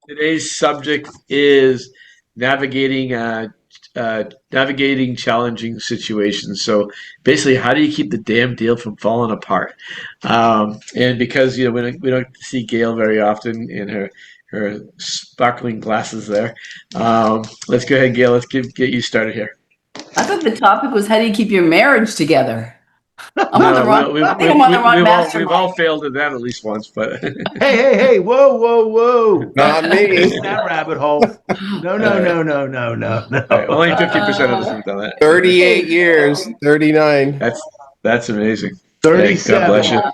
Today's subject is navigating navigating challenging situations. So basically, how do you keep the damn deal from falling apart? And because we don't see Gail very often in her sparkling glasses there, let's go ahead, Gail. Let's get you started here. I thought the topic was how do you keep your marriage together? I'm on the No, wrong, well, I think I'm on the wrong we've mastermind. all failed at that at least once, but Hey, whoa, whoa, whoa. Not Don't go me. down that rabbit hole. No, all no, right, no, no, no, no, all right. Only no. 50% of us Uh, have done that. okay, 38 years, so 39. That's amazing. Hey, God bless 37.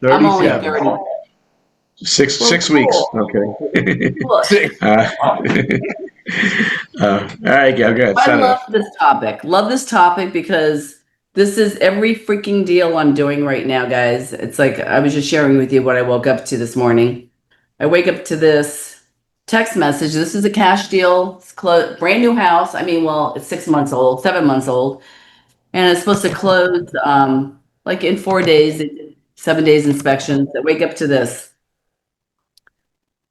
you. I'm only 37. 30. Six Well, six weeks. cool. Okay. Look, uh, all right, Gail, go ahead. I Start it love off. this topic. Love this topic because this is every freaking deal I'm doing right now, guys. It's like I was just sharing with you what I woke up to this morning. I wake up to this text message. This is a cash deal. It's brand new house. I mean, well, it's 6 months old, 7 months old, and it's supposed to close like in 4 days, 7 days inspections. I wake up to this.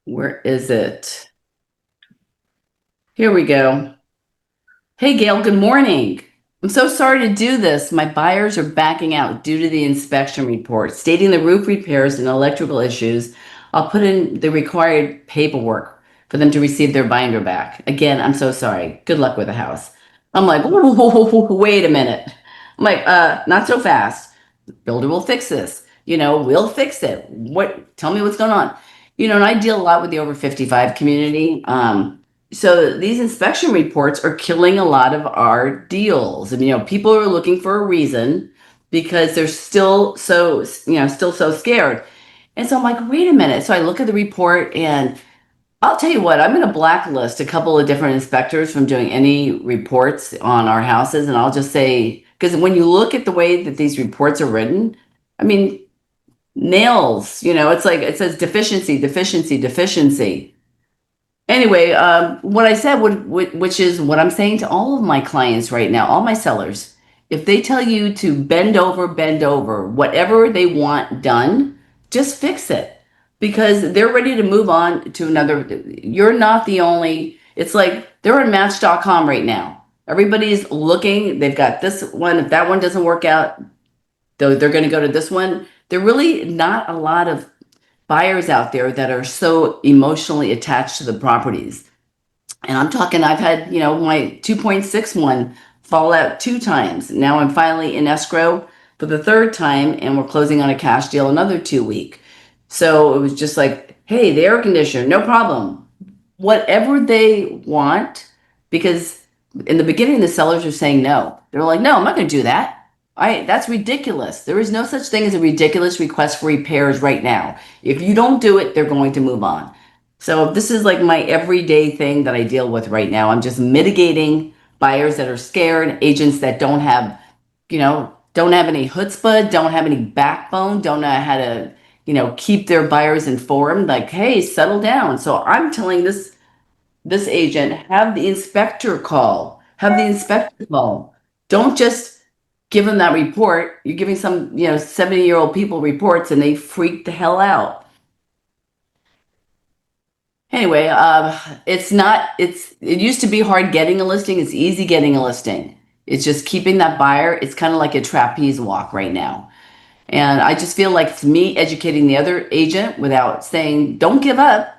Where is it? Here we go. Hey, Gail, good morning. I'm so sorry to do this. My buyers are backing out due to the inspection report, stating the roof repairs and electrical issues. I'll put in the required paperwork for them to receive their binder back. Again, I'm so sorry. Good luck with the house. I'm like, wait a minute. I'm like, not so fast. Builder will fix this. We'll fix it. Tell me what's going on. And I deal a lot with the over 55 community. So these inspection reports are killing a lot of our deals. And, people are looking for a reason because they're still so scared. And so I'm like, wait a minute. So I look at the report and I'll tell you what, I'm going to blacklist a couple of different inspectors from doing any reports on our houses. And I'll just say, because when you look at the way that these reports are written, I mean, nails, it's like it says deficiency, deficiency, deficiency. Anyway, what I said, which is what I'm saying to all of my clients right now, all my sellers, if they tell you to bend over, whatever they want done, just fix it because they're ready to move on to another. You're not the only, it's like they're on Match.com right now. Everybody's looking, they've got this one. If that one doesn't work out, they're going to go to this one. There are really not a lot of buyers out there that are so emotionally attached to the properties. And I'm talking, I've had, my 2.61 fall out 2 times. Now I'm finally in escrow for the third time, and we're closing on a cash deal another 2 week. So it was just like, hey, the air conditioner, no problem. Whatever they want, because in the beginning the sellers are saying no. They're like, no, I'm not going to do that. That's ridiculous. There is no such thing as a ridiculous request for repairs right now. If you don't do it, they're going to move on. So this is like my everyday thing that I deal with right now. I'm just mitigating buyers that are scared, agents that don't have any chutzpah, don't have any backbone, don't know how to, keep their buyers informed. Like, hey, settle down. So I'm telling this agent, have the inspector call. Have the inspector call. Don't just give them that report. You're giving some, 70-year-old people reports and they freak the hell out. Anyway, it used to be hard getting a listing. It's easy getting a listing. It's just keeping that buyer. It's kind of like a trapeze walk right now. And I just feel like it's me educating the other agent without saying, don't give up.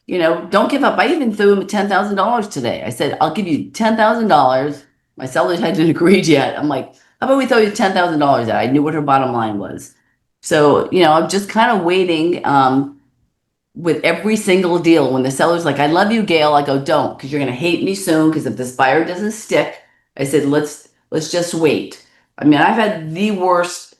Don't give up. I even threw him $10,000 today. I said, I'll give you $10,000. My sellers hadn't agreed yet. I'm like, how about we throw you $10,000 out? I knew what her bottom line was. So, I'm just kind of waiting with every single deal. When the seller's like, I love you, Gail, I go, don't, because you're going to hate me soon. Because if this buyer doesn't stick, I said, let's just wait. I mean, I've had the worst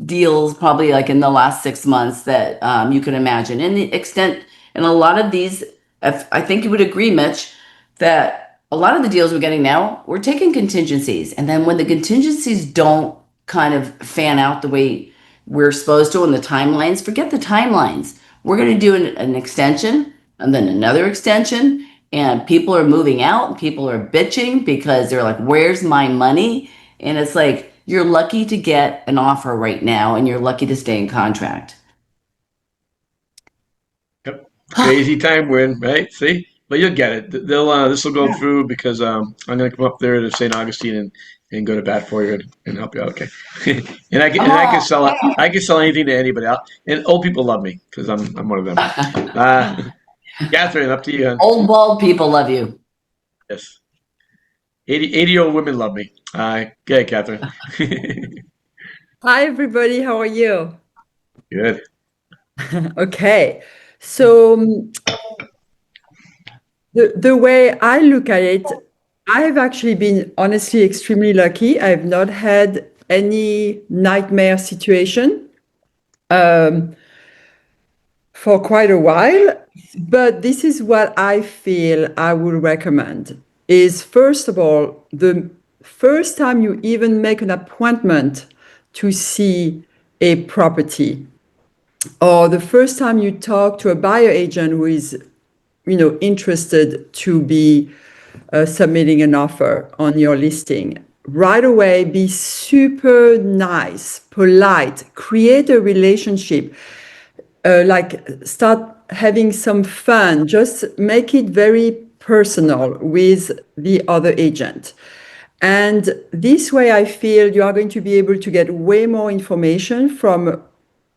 deals probably like in the last 6 months that you can imagine. And the extent, and a lot of these, I think you would agree, Mitch, that a lot of the deals we're getting now, we're taking contingencies. And then when the contingencies don't kind of fan out the way we're supposed to on the timelines, forget the timelines. We're going to do an extension and then another extension. And people are moving out. People are bitching because they're like, where's my money? And it's like, you're lucky to get an offer right now and you're lucky to stay in contract. Yep. Crazy time win, right? See, but you'll get it. They'll this will go Yeah. through because I'm gonna come up there to St. Augustine and go to bat for you and help you out. Okay, and I can Oh, sell it. I can sell anything to anybody else, and old people love me because I'm one of them. Uh, Catherine, up to you. Hon. old bald people love you. Yes, 80-year-old women love me. Good, Catherine. Hi, everybody. How are you? Good. Okay. So, the way I look at it, I've actually been honestly extremely lucky. I've not had any nightmare situation for quite a while. But this is what I feel I would recommend is first of all, the first time you even make an appointment to see a property, or the first time you talk to a buyer agent who is interested to be submitting an offer on your listing, right away be super nice, polite, create a relationship, like start having some fun, just make it very personal with the other agent. And this way, I feel you are going to be able to get way more information from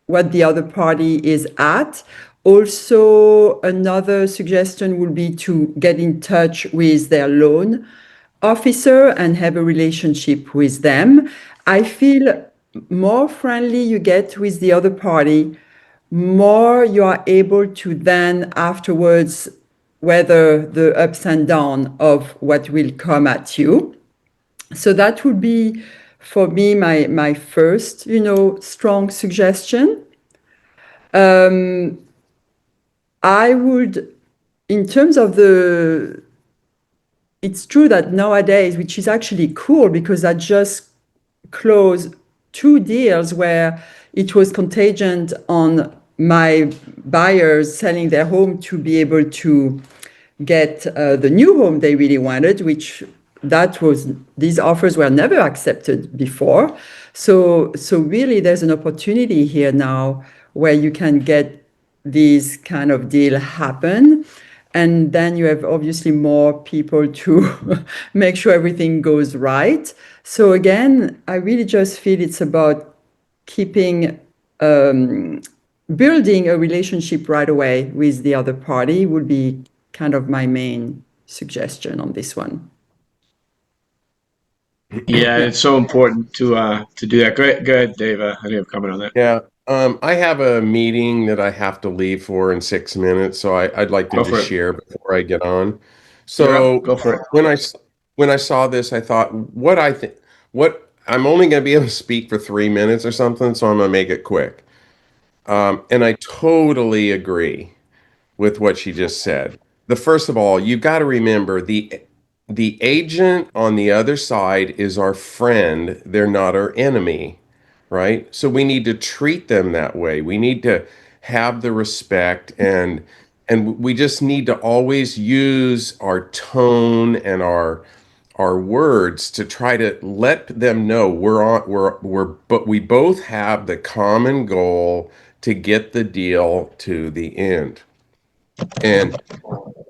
what the other party is at. Also, another suggestion would be to get in touch with their loan officer and have a relationship with them. I feel more friendly you get with the other party, more you are able to then afterwards weather the ups and downs of what will come at you. So that would be for me my first, strong suggestion. I would, in terms of it's true that nowadays, which is actually cool because I just closed 2 deals where it was contingent on my buyers selling their home to be able to get the new home they really wanted, which these offers were never accepted before. So really there's an opportunity here now where you can get these kind of deal happen. And then you have obviously more people to make sure everything goes right. So again, I really just feel it's about keeping building a relationship right away with the other party would be kind of my main suggestion on this one. Yeah, it's so important to do that. Go ahead, Dave. I do you have a comment on that? Yeah. I have a meeting that I have to leave for in 6 minutes, so I'd like to Go just for it. share before I get on. You're up. So Go for it. when I saw this, I thought what I'm only going to be able to speak for 3 minutes or something, so I'm going to make it quick. And I totally agree with what she just said. The first of all, you've got to remember the agent on the other side is our friend, they're not our enemy, right? So we need to treat them that way. We need to have the respect and we just need to always use our tone and our words to try to let them know but we both have the common goal to get the deal to the end. And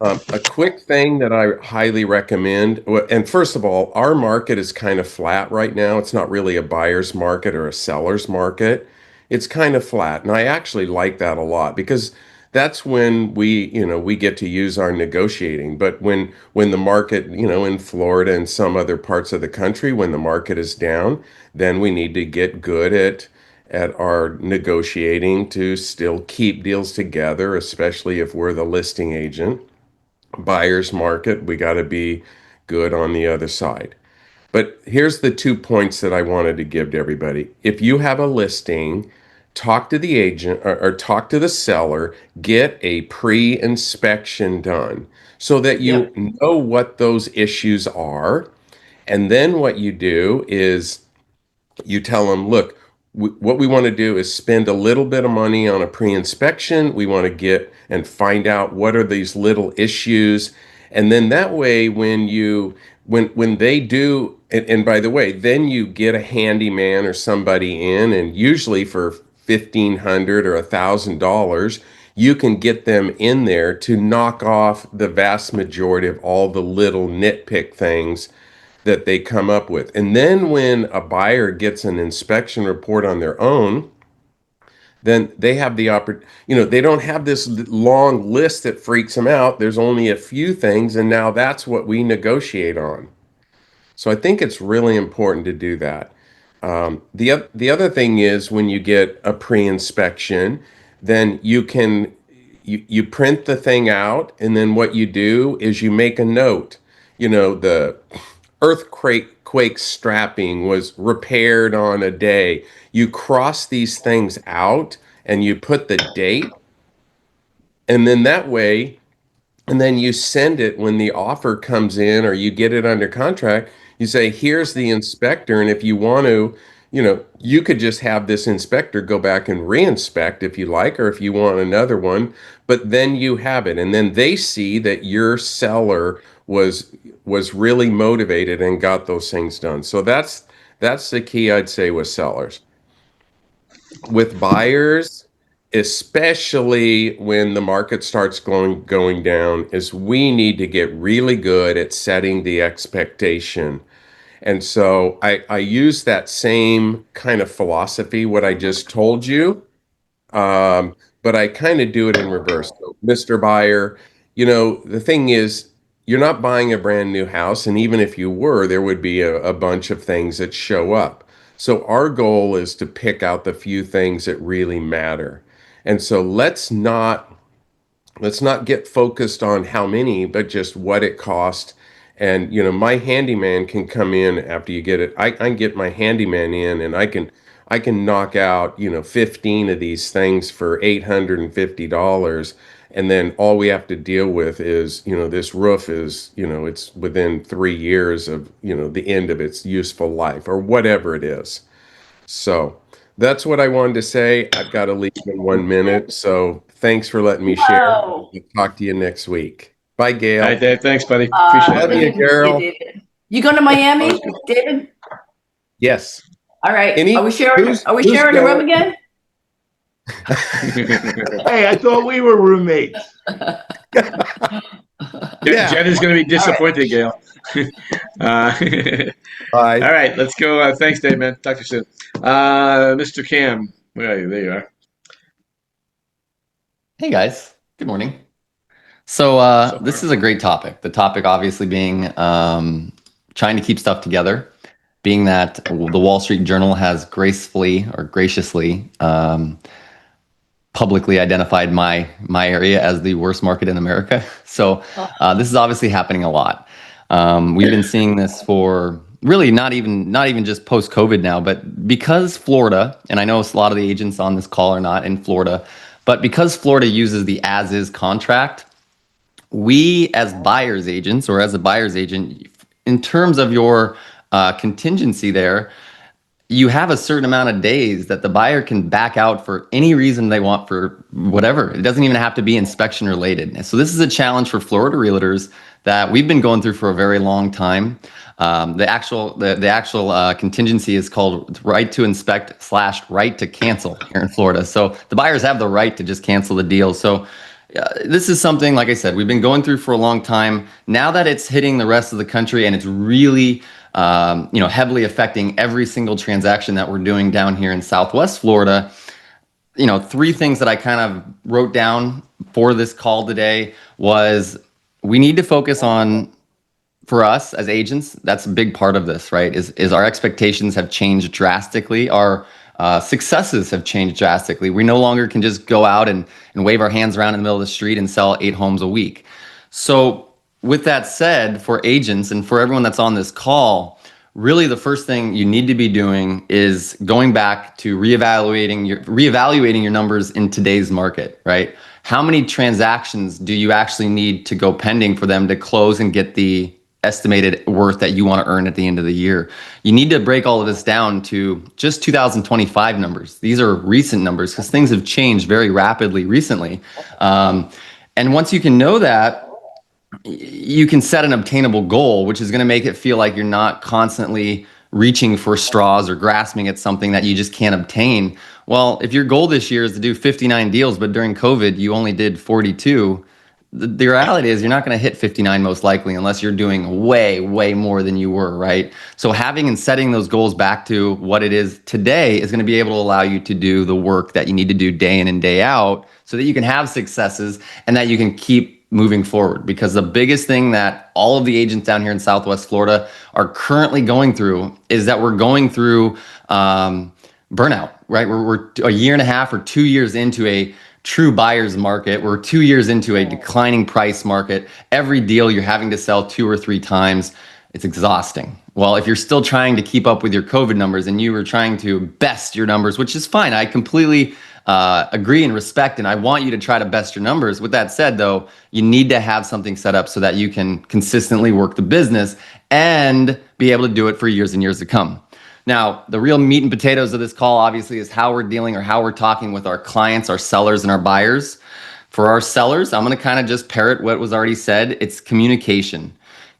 a quick thing that I highly recommend, and first of all, our market is kind of flat right now. It's not really a buyer's market or a seller's market. It's kind of flat. And I actually like that a lot because that's when we get to use our negotiating. But when the market, in Florida and some other parts of the country, when the market is down, then we need to get good at our negotiating to still keep deals together, especially if we're the listing agent. Buyer's market, we got to be good on the other side. But here's the 2 points that I wanted to give to everybody. If you have a listing, talk to the agent or talk to the seller, get a pre-inspection done so that you know what those issues are. And then what you do is you tell them, look, what we want to do is spend a little bit of money on a pre-inspection. We want to get and find out what are these little issues. And then that way, when they do, and by the way, then you get a handyman or somebody in, and usually for $1,500 or $1,000, you can get them in there to knock off the vast majority of all the little nitpick things that they come up with. And then when a buyer gets an inspection report on their own, then they have the opportunity, they don't have this long list that freaks them out. There's only a few things, and now that's what we negotiate on. So I think it's really important to do that. The other thing is when you get a pre-inspection, then you print the thing out, and then what you do is you make a note. The earthquake strapping was repaired on a day. You cross these things out and you put the date, and then that way, and then you send it when the offer comes in or you get it under contract. You say, here's the inspector, and if you want to, you could just have this inspector go back and re-inspect if you like, or if you want another one, but then you have it, and then they see that your seller was really motivated and got those things done. So that's the key, I'd say, with sellers. With buyers, especially when the market starts going down, is we need to get really good at setting the expectation. And so I use that same kind of philosophy, what I just told you, but I kind of do it in reverse. So, Mr. Buyer, the thing is, you're not buying a brand new house, and even if you were, there would be a bunch of things that show up. So our goal is to pick out the few things that really matter. And so let's not get focused on how many, but just what it costs. And my handyman can come in after you get it. I can get my handyman in, and I can knock out 15 of these things for $850, and then all we have to deal with is this roof is it's within 3 years of the end of its useful life, or whatever it is. So that's what I wanted to say. I've got to leave in 1 minute, so thanks for letting me share. Whoa. We'll talk to you next week. Bye, Gail. All right, Dave. Thanks, buddy. Appreciate Love it. you, girl. You going to Miami, David? Yes. All right. Any- Are we sharing who's a room going? again? Hey, I thought we were roommates. Yeah. Jen is going to be disappointed, Gail. All Bye. right, let's go. Thanks, Dave, man. Talk to you soon. Mr. Cam, where are you? There you are. Hey guys, good morning. So this is a great topic. The topic obviously being trying to keep stuff together, being that the Wall Street Journal has gracefully or graciously publicly identified my area as the worst market in America. So this is obviously happening a lot. We've been seeing this for really not even just post-COVID now, but because Florida, and I know a lot of the agents on this call are not in Florida, but because Florida uses the as-is contract, we as buyer's agents or as a buyer's agent, in terms of your contingency there, you have a certain amount of days that the buyer can back out for any reason they want, for whatever. It doesn't even have to be inspection related. So this is a challenge for Florida realtors that we've been going through for a very long time. The actual contingency is called right to inspect / right to cancel here in Florida. So the buyers have the right to just cancel the deal. So this is something, like I said, we've been going through for a long time. Now that it's hitting the rest of the country and it's really heavily affecting every single transaction that we're doing down here in Southwest Florida, 3 things that I kind of wrote down for this call today was we need to focus on, for us as agents, that's a big part of this, right? Is our expectations have changed drastically. Our successes have changed drastically. We no longer can just go out and wave our hands around in the middle of the street and sell 8 homes a week. So with that said, for agents and for everyone that's on this call, really the first thing you need to be doing is going back to reevaluating your numbers in today's market, right? How many transactions do you actually need to go pending for them to close and get the estimated worth that you want to earn at the end of the year? You need to break all of this down to just 2025 numbers. These are recent numbers because things have changed very rapidly recently. And once you can know that, you can set an obtainable goal, which is going to make it feel like you're not constantly reaching for straws or grasping at something that you just can't obtain. Well, if your goal this year is to do 59 deals, but during COVID you only did 42, the reality is you're not going to hit 59 most likely unless you're doing way, way more than you were, right? So having and setting those goals back to what it is today is going to be able to allow you to do the work that you need to do day in and day out so that you can have successes and that you can keep moving forward. Because the biggest thing that all of the agents down here in Southwest Florida are currently going through is that we're going through burnout, right? We're a year and a half or 2 years into a true buyer's market. We're 2 years into a declining price market. Every deal you're having to sell 2 or 3 times. It's exhausting. Well, if you're still trying to keep up with your COVID numbers and you were trying to best your numbers, which is fine, I completely agree and respect, and I want you to try to best your numbers. With that said, though, you need to have something set up so that you can consistently work the business and be able to do it for years and years to come. Now, the real meat and potatoes of this call, obviously, is how we're dealing or how we're talking with our clients, our sellers, and our buyers. For our sellers, I'm going to kind of just parrot what was already said. It's communication.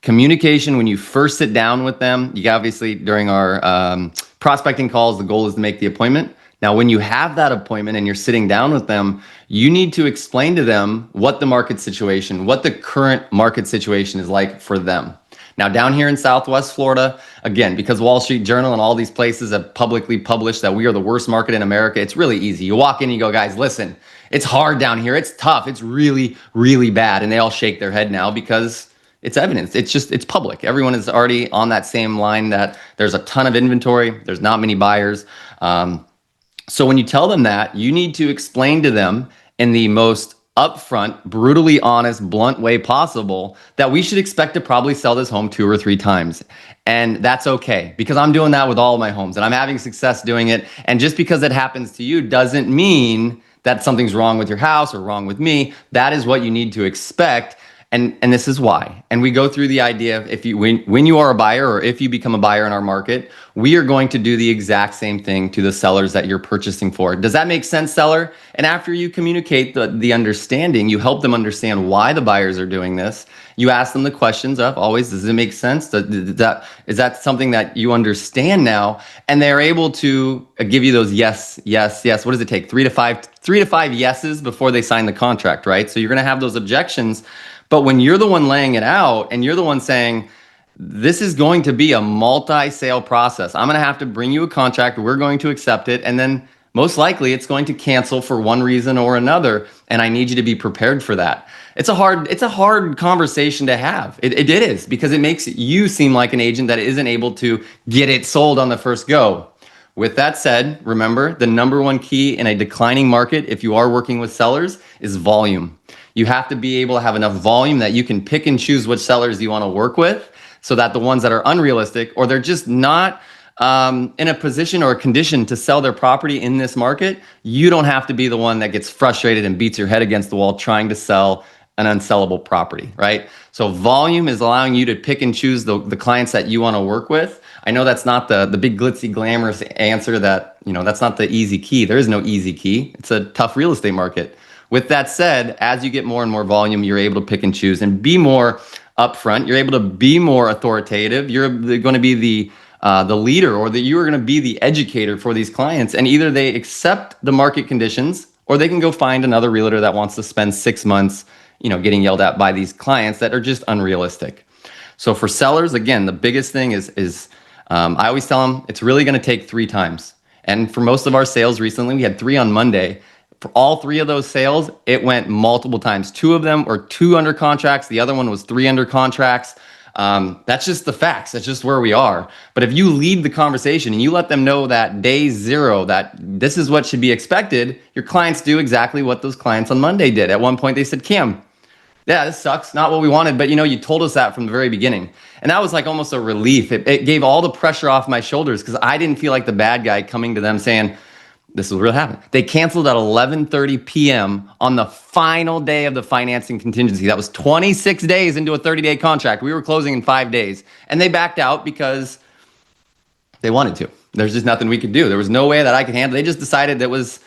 Communication, when you first sit down with them, you obviously, during our prospecting calls, the goal is to make the appointment. Now, when you have that appointment and you're sitting down with them, you need to explain to them what the market situation, what the current market situation is like for them. Now, down here in Southwest Florida, again, because Wall Street Journal and all these places have publicly published that we are the worst market in America, it's really easy. You walk in and you go, guys, listen, it's hard down here. It's tough. It's really, really bad. And they all shake their head now because it's evidence. It's public. Everyone is already on that same line that there's a ton of inventory. There's not many buyers. So when you tell them that, you need to explain to them in the most upfront, brutally honest, blunt way possible that we should expect to probably sell this home 2 or 3 times. And that's okay, because I'm doing that with all of my homes and I'm having success doing it. And just because it happens to you doesn't mean that something's wrong with your house or wrong with me. That is what you need to expect. And this is why. And we go through the idea of when you are a buyer or if you become a buyer in our market, we are going to do the exact same thing to the sellers that you're purchasing for. Does that make sense, seller? And after you communicate the understanding, you help them understand why the buyers are doing this. You ask them the questions of always, does it make sense? Is that something that you understand now? And they're able to give you those yes. What does it take? 3 to 5 yeses before they sign the contract, right? So you're going to have those objections. But when you're the one laying it out and you're the one saying, this is going to be a multi-sale process. I'm going to have to bring you a contract. We're going to accept it. And then most likely it's going to cancel for one reason or another. And I need you to be prepared for that. It's a hard conversation to have. It is, because it makes you seem like an agent that isn't able to get it sold on the first go. With that said, remember, the number one key in a declining market, if you are working with sellers, is volume. You have to be able to have enough volume that you can pick and choose which sellers you want to work with, so that the ones that are unrealistic or they're just not in a position or a condition to sell their property in this market, you don't have to be the one that gets frustrated and beats your head against the wall trying to sell an unsellable property, right? So volume is allowing you to pick and choose the clients that you want to work with. I know that's not the big glitzy glamorous answer that, that's not the easy key. There is no easy key. It's a tough real estate market. With that said, as you get more and more volume, you're able to pick and choose and be more upfront. You're able to be more authoritative. You're going to be the leader, or that you are going to be the educator for these clients. And either they accept the market conditions, or they can go find another realtor that wants to spend 6 months, getting yelled at by these clients that are just unrealistic. So for sellers, again, the biggest thing is I always tell them it's really going to take 3 times. And for most of our sales recently, we had 3 on Monday. For all 3 of those sales, it went multiple times. 2 of them were 2 under contracts. The other one was 3 under contracts. That's just the facts. That's just where we are. But if you lead the conversation and you let them know that day 0, that this is what should be expected, your clients do exactly what those clients on Monday did. At one point, they said, Cam, yeah, this sucks. Not what we wanted, but you told us that from the very beginning. And that was like almost a relief. It gave all the pressure off my shoulders, because I didn't feel like the bad guy coming to them saying, this is what really happened. They canceled at 11:30 p.m. on the final day of the financing contingency. That was 26 days into a 30-day contract. We were closing in 5 days. And they backed out because they wanted to. There's just nothing we could do. There was no way that I could handle it. They just decided that was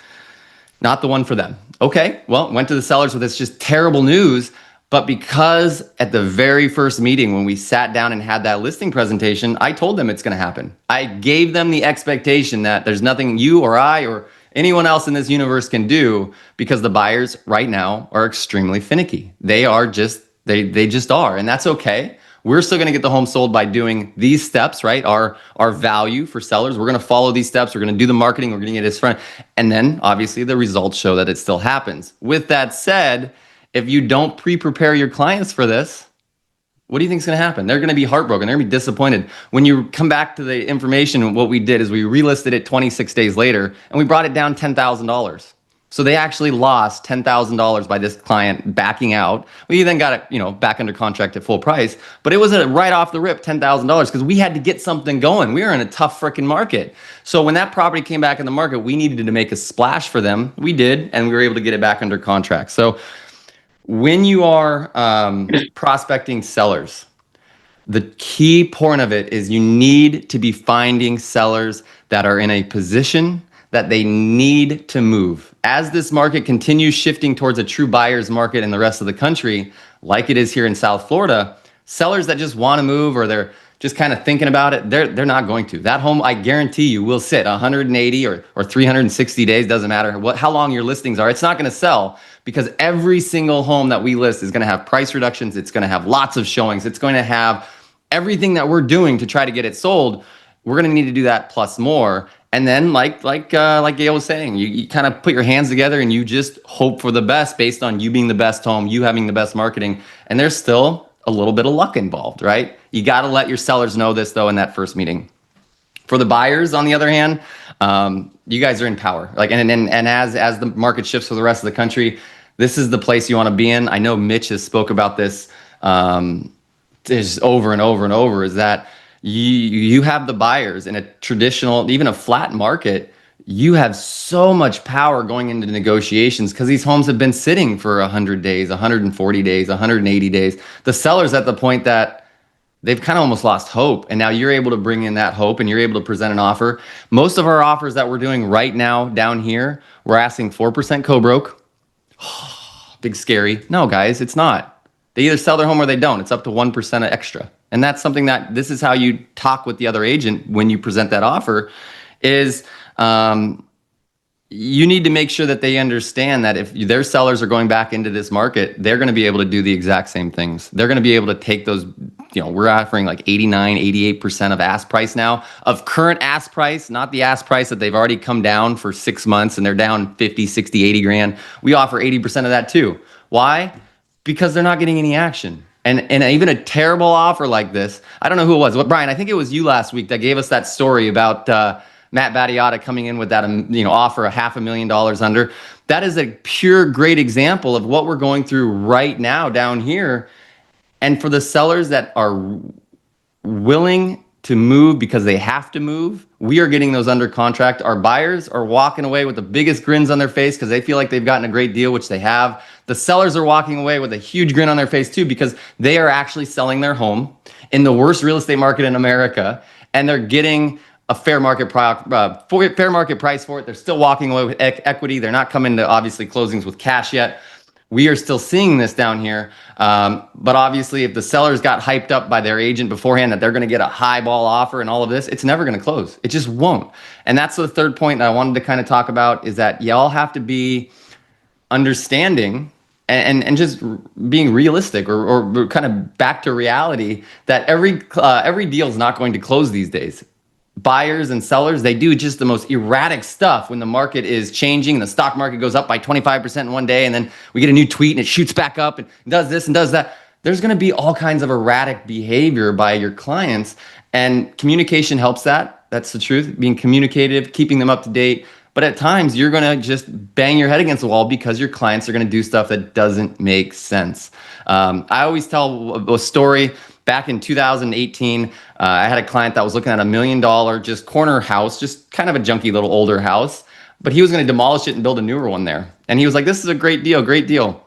not the one for them. Okay, well, went to the sellers with this just terrible news. But because at the very first meeting, when we sat down and had that listing presentation, I told them it's going to happen. I gave them the expectation that there's nothing you or I or anyone else in this universe can do, because the buyers right now are extremely finicky. They are just, they just are. And that's okay. We're still going to get the home sold by doing these steps, right? Our value for sellers. We're going to follow these steps. We're going to do the marketing. We're going to get his friend. And then obviously the results show that it still happens. With that said, if you don't pre-prepare your clients for this, what do you think is going to happen? They're going to be heartbroken. They're going to be disappointed. When you come back to the information, what we did is we relisted it 26 days later and we brought it down $10,000. So they actually lost $10,000 by this client backing out. We then got it, back under contract at full price, but it was right off the rip $10,000 because we had to get something going. We were in a tough freaking market. So when that property came back in the market, we needed to make a splash for them. We did, and we were able to get it back under contract. So when you are prospecting sellers, the key point of it is you need to be finding sellers that are in a position that they need to move. As this market continues shifting towards a true buyer's market in the rest of the country, like it is here in South Florida, sellers that just want to move or they're just kind of thinking about it, they're not going to. That home, I guarantee you, will sit 180 or 360 days, doesn't matter how long your listings are. It's not going to sell because every single home that we list is going to have price reductions. It's going to have lots of showings. It's going to have everything that we're doing to try to get it sold. We're going to need to do that plus more. And then like Gail was saying, you kind of put your hands together and you just hope for the best based on you being the best home, you having the best marketing. And there's still a little bit of luck involved, right? You got to let your sellers know this though in that first meeting. For the buyers, on the other hand, you guys are in power. And as the market shifts for the rest of the country, this is the place you want to be in. I know Mitch has spoke about this just over and over and over, is that you have the buyers in a traditional, even a flat market. You have so much power going into negotiations because these homes have been sitting for 100 days, 140 days, 180 days. The seller's at the point that they've kind of almost lost hope. And now you're able to bring in that hope and you're able to present an offer. Most of our offers that we're doing right now down here, we're asking 4% co-broke. Big scary. No, guys, it's not. They either sell their home or they don't. It's up to 1% extra. And that's something that this is how you talk with the other agent when you present that offer is you need to make sure that they understand that if their sellers are going back into this market, they're going to be able to do the exact same things. They're going to be able to take those, we're offering like 89, 88% of ask price now, of current ask price, not the ask price that they've already come down for 6 months and they're down 50, 60, 80 grand. We offer 80% of that too. Why? Because they're not getting any action. And even a terrible offer like this, I don't know who it was. Brian, I think it was you last week that gave us that story about Matt Battiata coming in with that offer of $500,000 under. That is a pure great example of what we're going through right now down here. And for the sellers that are willing to move because they have to move, we are getting those under contract. Our buyers are walking away with the biggest grins on their face because they feel like they've gotten a great deal, which they have. The sellers are walking away with a huge grin on their face too because they are actually selling their home in the worst real estate market in America, and they're getting a fair market price for it. They're still walking away with equity. They're not coming to obviously closings with cash yet. We are still seeing this down here. But obviously, if the sellers got hyped up by their agent beforehand that they're going to get a high ball offer and all of this, it's never going to close. It just won't. And that's the third point that I wanted to kind of talk about is that y'all have to be understanding and just being realistic or kind of back to reality that every deal is not going to close these days. Buyers and sellers, they do just the most erratic stuff when the market is changing. The stock market goes up by 25% in one day, and then we get a new tweet and it shoots back up and does this and does that. There's going to be all kinds of erratic behavior by your clients, and communication helps that. That's the truth. Being communicative, keeping them up to date. But at times, you're going to just bang your head against the wall because your clients are going to do stuff that doesn't make sense. I always tell a story. Back in 2018, I had a client that was looking at $1 million just corner house, just kind of a junky little older house, but he was going to demolish it and build a newer one there. And he was like, this is a great deal, great deal.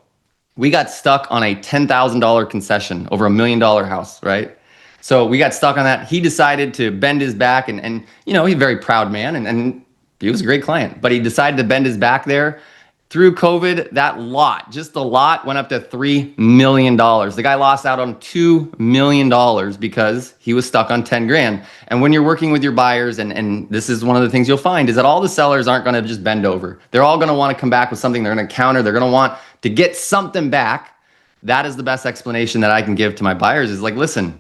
We got stuck on a $10,000 concession over $1 million house, right? So we got stuck on that. He decided to bend his back and he's a very proud man and he was a great client, but he decided to bend his back there through COVID, that lot, just the lot, went up to $3 million. The guy lost out on $2 million because he was stuck on 10 grand. And when you're working with your buyers, and this is one of the things you'll find, is that all the sellers aren't going to just bend over. They're all going to want to come back with something they're going to counter. They're going to want to get something back. That is the best explanation that I can give to my buyers is like, listen,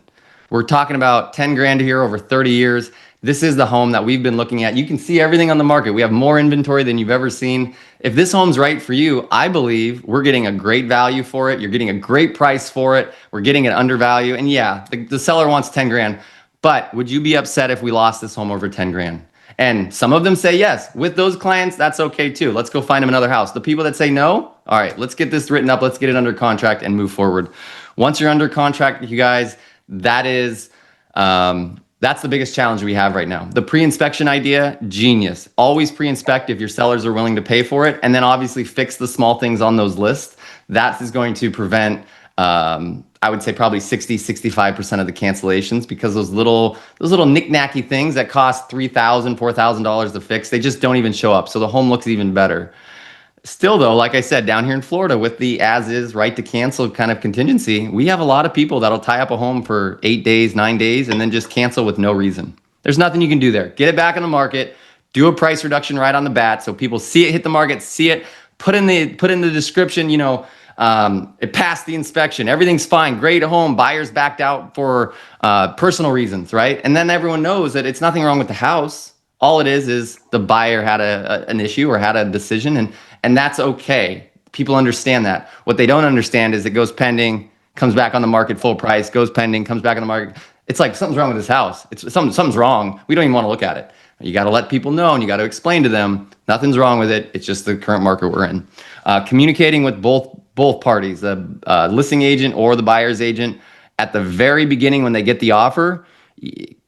we're talking about 10 grand here over 30 years. This is the home that we've been looking at. You can see everything on the market. We have more inventory than you've ever seen. If this home's right for you, I believe we're getting a great value for it. You're getting a great price for it. We're getting it under value. And yeah, the seller wants 10 grand, but would you be upset if we lost this home over 10 grand? And some of them say yes. With those clients, that's okay too. Let's go find them another house. The people that say no, all right, let's get this written up. Let's get it under contract and move forward. Once you're under contract, you guys, that is, that's the biggest challenge we have right now. The pre-inspection idea, genius. Always pre-inspect if your sellers are willing to pay for it. And then obviously fix the small things on those lists. That is going to prevent, I would say probably 65% of the cancellations, because those little knick-knacky things that cost $3,000, $4,000 to fix, they just don't even show up. So the home looks even better. Still though, like I said, down here in Florida with the as is right to cancel kind of contingency, we have a lot of people that'll tie up a home for 8 days, 9 days, and then just cancel with no reason. There's nothing you can do there. Get it back on the market, do a price reduction right on the bat so people see it hit the market, see it, put in the description, it passed the inspection, everything's fine, great home, buyers backed out for personal reasons, right? And then everyone knows that it's nothing wrong with the house. All it is the buyer had an issue or had a decision, and that's okay. People understand that. What they don't understand is it goes pending, comes back on the market full price, goes pending, comes back on the market. It's like something's wrong with this house. Something's wrong. We don't even want to look at it. You got to let people know, and you got to explain to them nothing's wrong with it. It's just the current market we're in. Communicating with both parties, the listing agent or the buyer's agent, at the very beginning when they get the offer.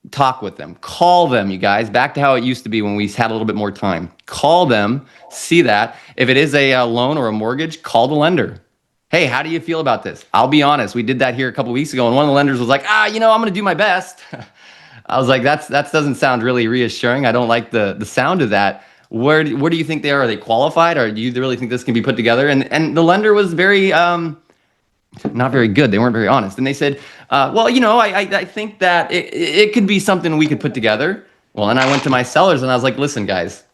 Talk with them, call them, you guys, back to how it used to be when we had a little bit more time. Call them, see that. If it is a loan or a mortgage, call the lender. Hey, how do you feel about this? I'll be honest, we did that here a couple of weeks ago, and one of the lenders was like, I'm going to do my best. I was like, that doesn't sound really reassuring. I don't like the sound of that. Where do you think they are? Are they qualified, or do you really think this can be put together? And the lender was very not very good. They weren't very honest. And they said, I think that it could be something we could put together. Well, and I went to my sellers and I was like, listen, guys,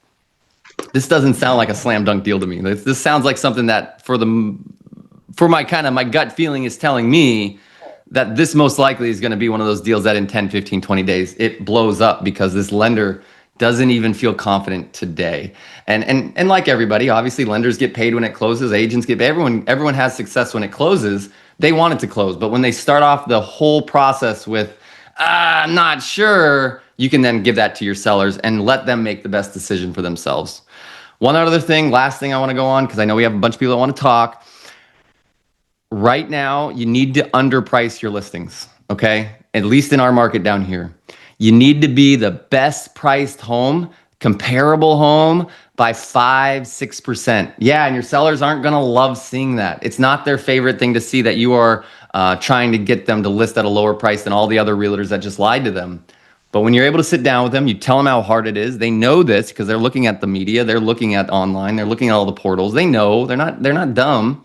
this doesn't sound like a slam dunk deal to me. This sounds like something that for my gut feeling is telling me that this most likely is going to be one of those deals that in 10, 15, 20 days, it blows up because this lender doesn't even feel confident today. And like everybody, obviously lenders get paid when it closes, agents get paid, everyone has success when it closes. They want it to close. But when they start off the whole process with, I'm not sure, you can then give that to your sellers and let them make the best decision for themselves. One other thing, last thing I want to go on, because I know we have a bunch of people that want to talk. Right now, you need to underprice your listings, okay? At least in our market down here. You need to be the best priced home, comparable home by 5-6%. Yeah, and your sellers aren't going to love seeing that. It's not their favorite thing to see that you are trying to get them to list at a lower price than all the other realtors that just lied to them. But when you're able to sit down with them, you tell them how hard it is. They know this because they're looking at the media, they're looking at online, they're looking at all the portals. They know, they're not dumb.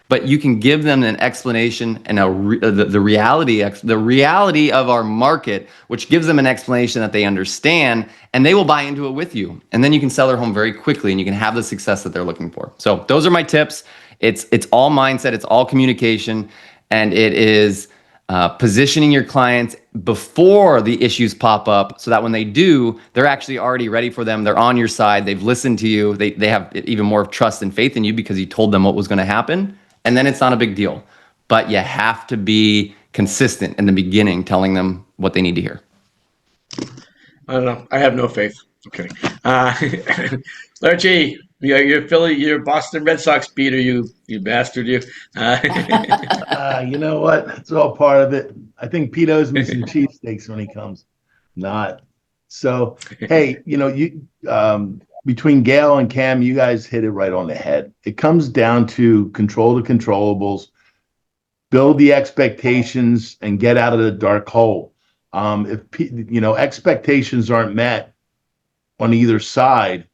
But you can give them an explanation and the reality of our market, which gives them an explanation that they understand, and they will buy into it with you. And then you can sell their home very quickly, and you can have the success that they're looking for. So those are my tips. It's all mindset, it's all communication, and it is positioning your clients before the issues pop up, so that when they do, they're actually already ready for them. They're on your side. They've listened to you. They have even more trust and faith in you because you told them what was going to happen. And then it's not a big deal. But you have to be consistent in the beginning, telling them what they need to hear. I don't know. I have no faith. Okay. Lurchy, you're Boston Red Sox beater, you bastard, you. You know what? It's all part of it. I think Pete owes me some cheesesteaks when he comes. Not. So, hey, you between Gail and Cam, you guys hit it right on the head. It comes down to control the controllables, build the expectations, and get out of the dark hole. If expectations aren't met on either side,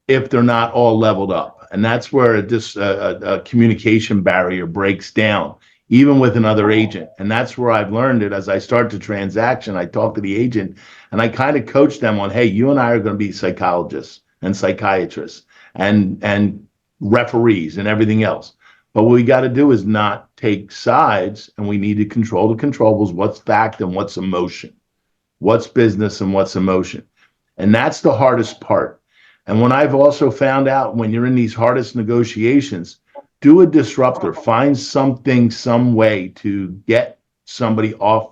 if they're not all leveled up, And that's where a communication barrier breaks down, even with another agent. And that's where I've learned it. As I start the transaction, I talk to the agent and I kind of coach them on, hey, you and I are going to be psychologists and psychiatrists and referees and everything else. But what we got to do is not take sides, and we need to control the controllables, what's fact and what's emotion, what's business and what's emotion. And that's the hardest part. And when I've also found out, when you're in these hardest negotiations, do a disruptor, find something, some way to get somebody off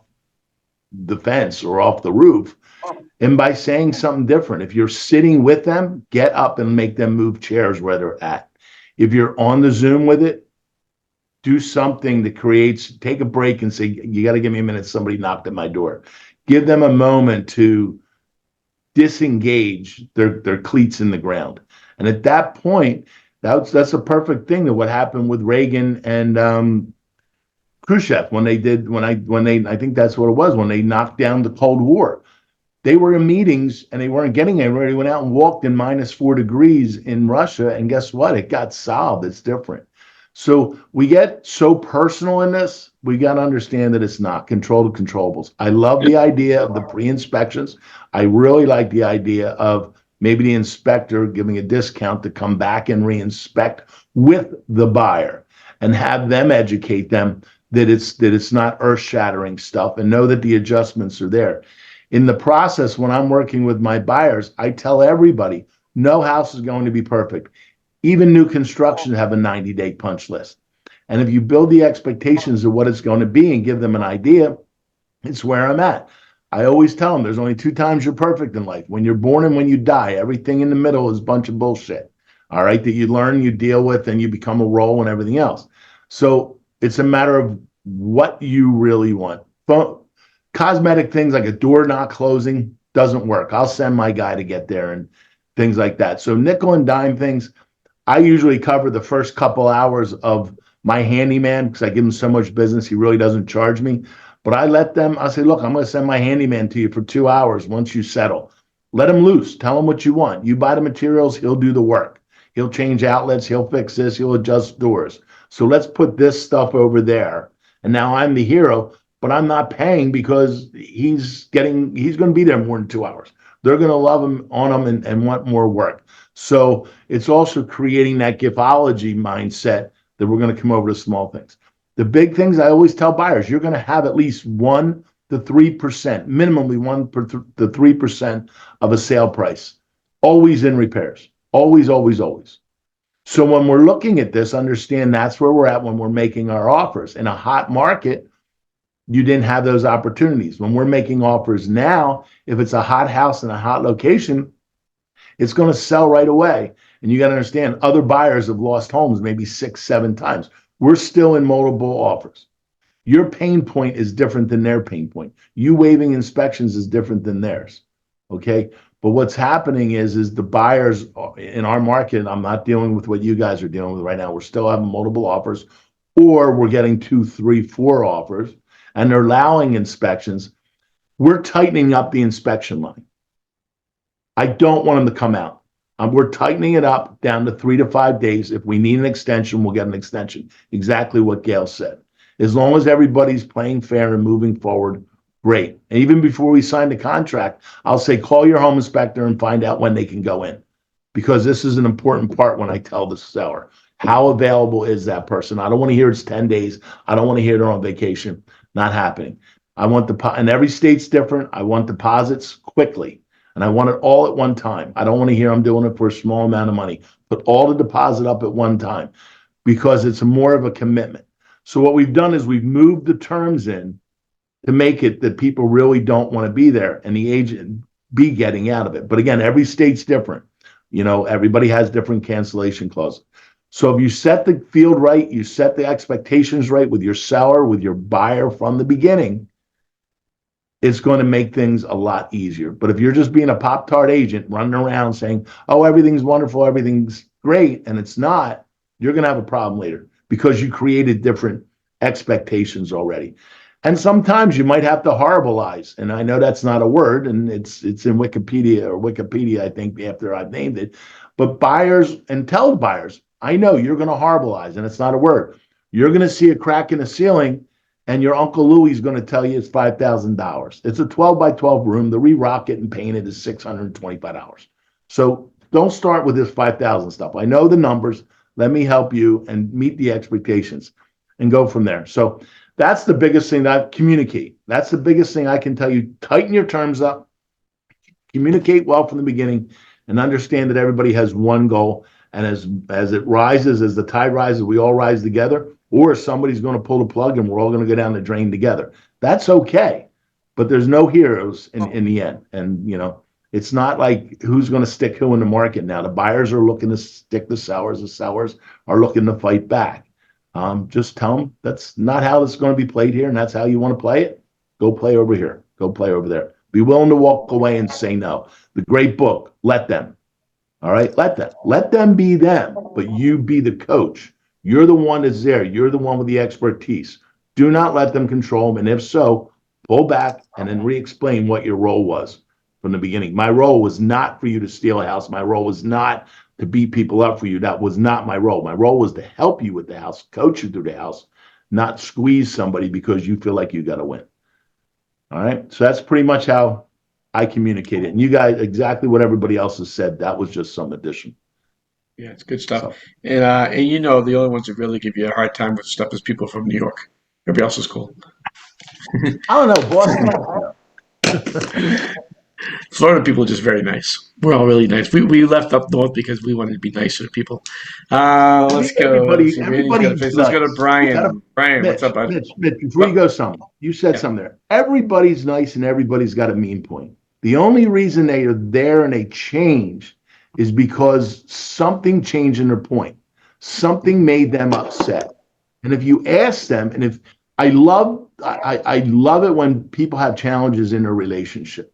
the fence or off the roof. And by saying something different, if you're sitting with them, get up and make them move chairs where they're at. If you're on the Zoom with it, do something that creates, take a break and say, you got to give me a minute. Somebody knocked at my door. Give them a moment to disengage their cleats in the ground. And at that point, that's a perfect thing of what happened with Reagan and Khrushchev when they I think that's what it was, when they knocked down the Cold War. They were in meetings and they weren't getting anywhere. They went out and walked in -4 degrees in Russia, and guess what? It got solved. It's different. So we get so personal in this, we got to understand that it's not. Control the controllables. I love the idea of the pre-inspections. I really like the idea of maybe the inspector giving a discount to come back and re-inspect with the buyer and have them educate them that it's not earth-shattering stuff, and know that the adjustments are there. In the process, when I'm working with my buyers, I tell everybody, no house is going to be perfect. Even new construction have a 90-day punch list. And if you build the expectations of what it's going to be and give them an idea, it's where I'm at. I always tell them there's only 2 times you're perfect in life: when you're born and when you die. Everything in the middle is a bunch of bullshit, all right, that you learn, you deal with, and you become a role and everything else. So it's a matter of what you really want. Cosmetic things like a door not closing doesn't work. I'll send my guy to get there and things like that. So nickel and dime things, I usually cover the first couple hours of my handyman because I give him so much business. He really doesn't charge me. But I say, look, I'm going to send my handyman to you for 2 hours once you settle. Let him loose. Tell him what you want. You buy the materials, he'll do the work. He'll change outlets, he'll fix this, he'll adjust doors. So let's put this stuff over there. And now I'm the hero, but I'm not paying because he's going to be there more than 2 hours. They're going to love him on him and want more work. So it's also creating that giftology mindset that we're going to come over to small things. The big things, I always tell buyers, you're going to have at least 1 to 3%, minimally 1 to 3% of a sale price, always in repairs. Always, always, always. So when we're looking at this, understand that's where we're at when we're making our offers. In a hot market, you didn't have those opportunities. When we're making offers now, if it's a hot house in a hot location, it's going to sell right away. And you got to understand, other buyers have lost homes maybe 6, 7 times. We're still in multiple offers. Your pain point is different than their pain point. You waiving inspections is different than theirs. Okay. But what's happening is the buyers in our market, I'm not dealing with what you guys are dealing with right now. We're still having multiple offers, or we're getting 2, 3, 4 offers, and they're allowing inspections. We're tightening up the inspection line. I don't want them to come out. We're tightening it up down to 3 to 5 days. If we need an extension, we'll get an extension. Exactly what Gail said. As long as everybody's playing fair and moving forward, great. And even before we sign the contract, I'll say, call your home inspector and find out when they can go in. Because this is an important part when I tell the seller. How available is that person? I don't want to hear it's 10 days. I don't want to hear they're on vacation. Not happening. I want and every state's different. I want deposits quickly. And I want it all at one time. I don't want to hear I'm doing it for a small amount of money. Put all the deposit up at one time because it's more of a commitment. So what we've done is we've moved the terms in to make it that people really don't want to be there and the agent be getting out of it. But again, every state's different. You know, everybody has different cancellation clauses. So if you set the field right, you set the expectations right with your seller, with your buyer from the beginning, it's going to make things a lot easier. But if you're just being a Pop-Tart agent running around saying, oh, everything's wonderful, everything's great, and it's not, you're going to have a problem later because you created different expectations already. And sometimes you might have to horribilize. And I know that's not a word, and it's in Wikipedia, I think, after I've named it. But buyers, and tell buyers, I know you're going to harborize, and it's not a word. You're going to see a crack in the ceiling, and your Uncle Louie is going to tell you it's $5,000. It's a 12 by 12 room. The re-rock it and paint it is $625. So don't start with this 5,000 stuff. I know the numbers. Let me help you and meet the expectations and go from there. So that's the biggest thing that I communicate. That's the biggest thing I can tell you. Tighten your terms up, communicate well from the beginning, and understand that everybody has one goal. And as it rises, as the tide rises, we all rise together, or somebody's going to pull the plug and we're all going to go down the drain together. That's okay. But there's no heroes in the end. And, it's not like who's going to stick who in the market now. The buyers are looking to stick the sellers are looking to fight back. Just tell them that's not how it's going to be played here, and that's how you want to play it. Go play over here. Go play over there. Be willing to walk away and say no. The great book, Let Them. All right, let them. Let them be them, but you be the coach. You're the one that's there. You're the one with the expertise. Do not let them control them, and if so, pull back and then re-explain what your role was from the beginning. My role was not for you to steal a house. My role was not to beat people up for you. That was not my role. My role was to help you with the house, coach you through the house, not squeeze somebody because you feel like you got to win. All right. So that's pretty much how I communicate it. And you guys, exactly what everybody else has said, that was just some addition. Yeah, it's good stuff. So, And the only ones that really give you a hard time with stuff is people from New York. Everybody else is cool. I don't know, Boston. Florida people are just very nice. We're all really nice. We left up north because we wanted to be nicer to people. Let's go. Everybody's Let's go to nice. Brian. Brian, what's up, bud? Mitch, before you go something, you said something there. Everybody's nice and everybody's got a mean point. The only reason they are there and they change is because something changed in their point. Something made them upset. And if you ask them, and if I love it when people have challenges in their relationship.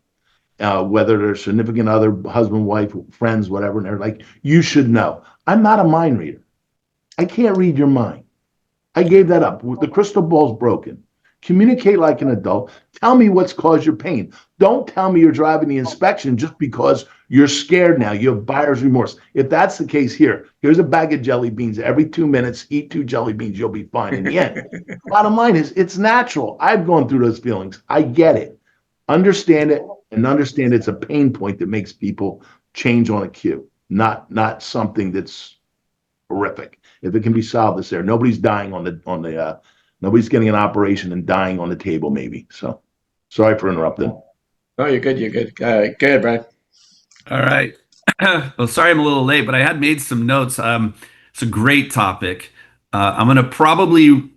Whether they're significant other, husband, wife, friends, whatever, and they're like, you should know. I'm not a mind reader. I can't read your mind. I gave that up. The crystal ball's broken. Communicate like an adult. Tell me what's caused your pain. Don't tell me you're driving the inspection just because you're scared now. You have buyer's remorse. If that's the case here's a bag of jelly beans. Every 2 minutes, eat 2 jelly beans. You'll be fine. In the end, bottom line is it's natural. I've gone through those feelings. I get it. Understand it. And understand it's a pain point that makes people change on a cue, not something that's horrific. If it can be solved, it's there. Nobody's dying nobody's getting an operation and dying on the table, maybe. So, sorry for interrupting. Oh, you're good. You're good. Go ahead, Brian. All right. Well, sorry I'm a little late, but I had made some notes. It's a great topic. I'm going to probably